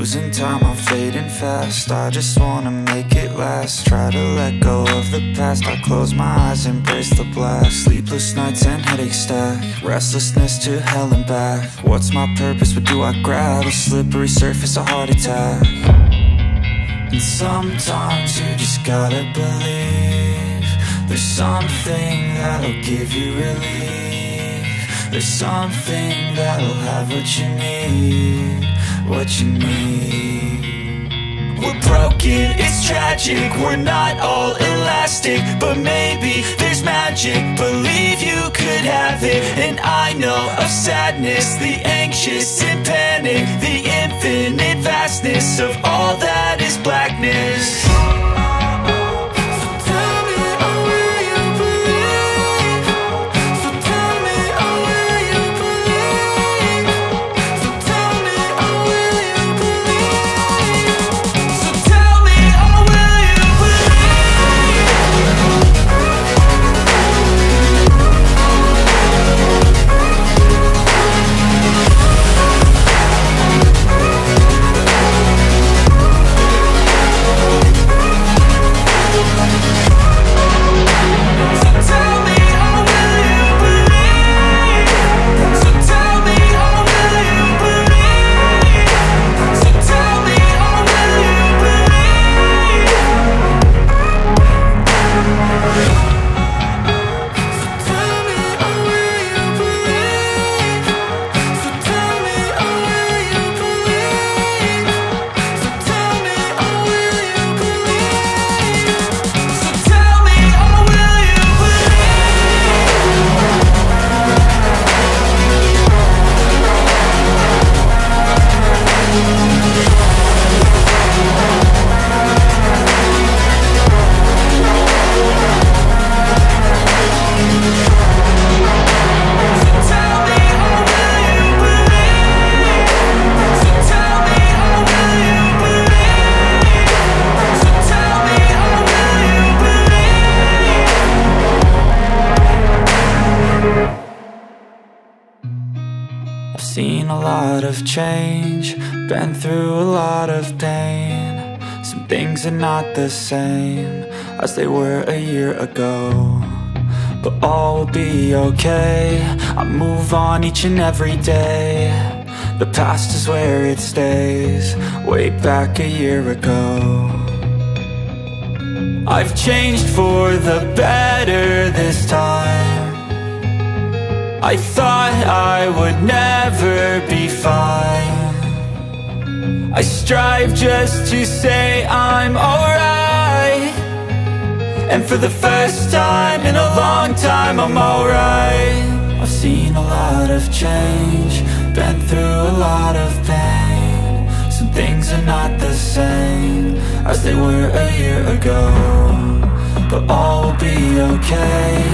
losing time, I'm fading fast. I just wanna make it last. Try to let go of the past. I close my eyes, embrace the blast. Sleepless nights and headaches stack. Restlessness to hell and back. What's my purpose? What do I grab? A slippery surface, a heart attack. And sometimes you just gotta believe there's something that'll give you relief. There's something that'll have what you need, what you need. We're broken, it's tragic, we're not all elastic, but maybe there's magic, believe you could have it. And I know of sadness, the anxious and panic, the infinite vastness of all that is blackness. I've seen a lot of change, been through a lot of pain. Some things are not the same as they were a year ago, but all will be okay. I move on each and every day. The past is where it stays, way back a year ago. I've changed for the better this time. I thought I would never be fine. I strive just to say I'm alright, and for the first time in a long time I'm alright. I've seen a lot of change, been through a lot of pain. Some things are not the same as they were a year ago, but all will be okay.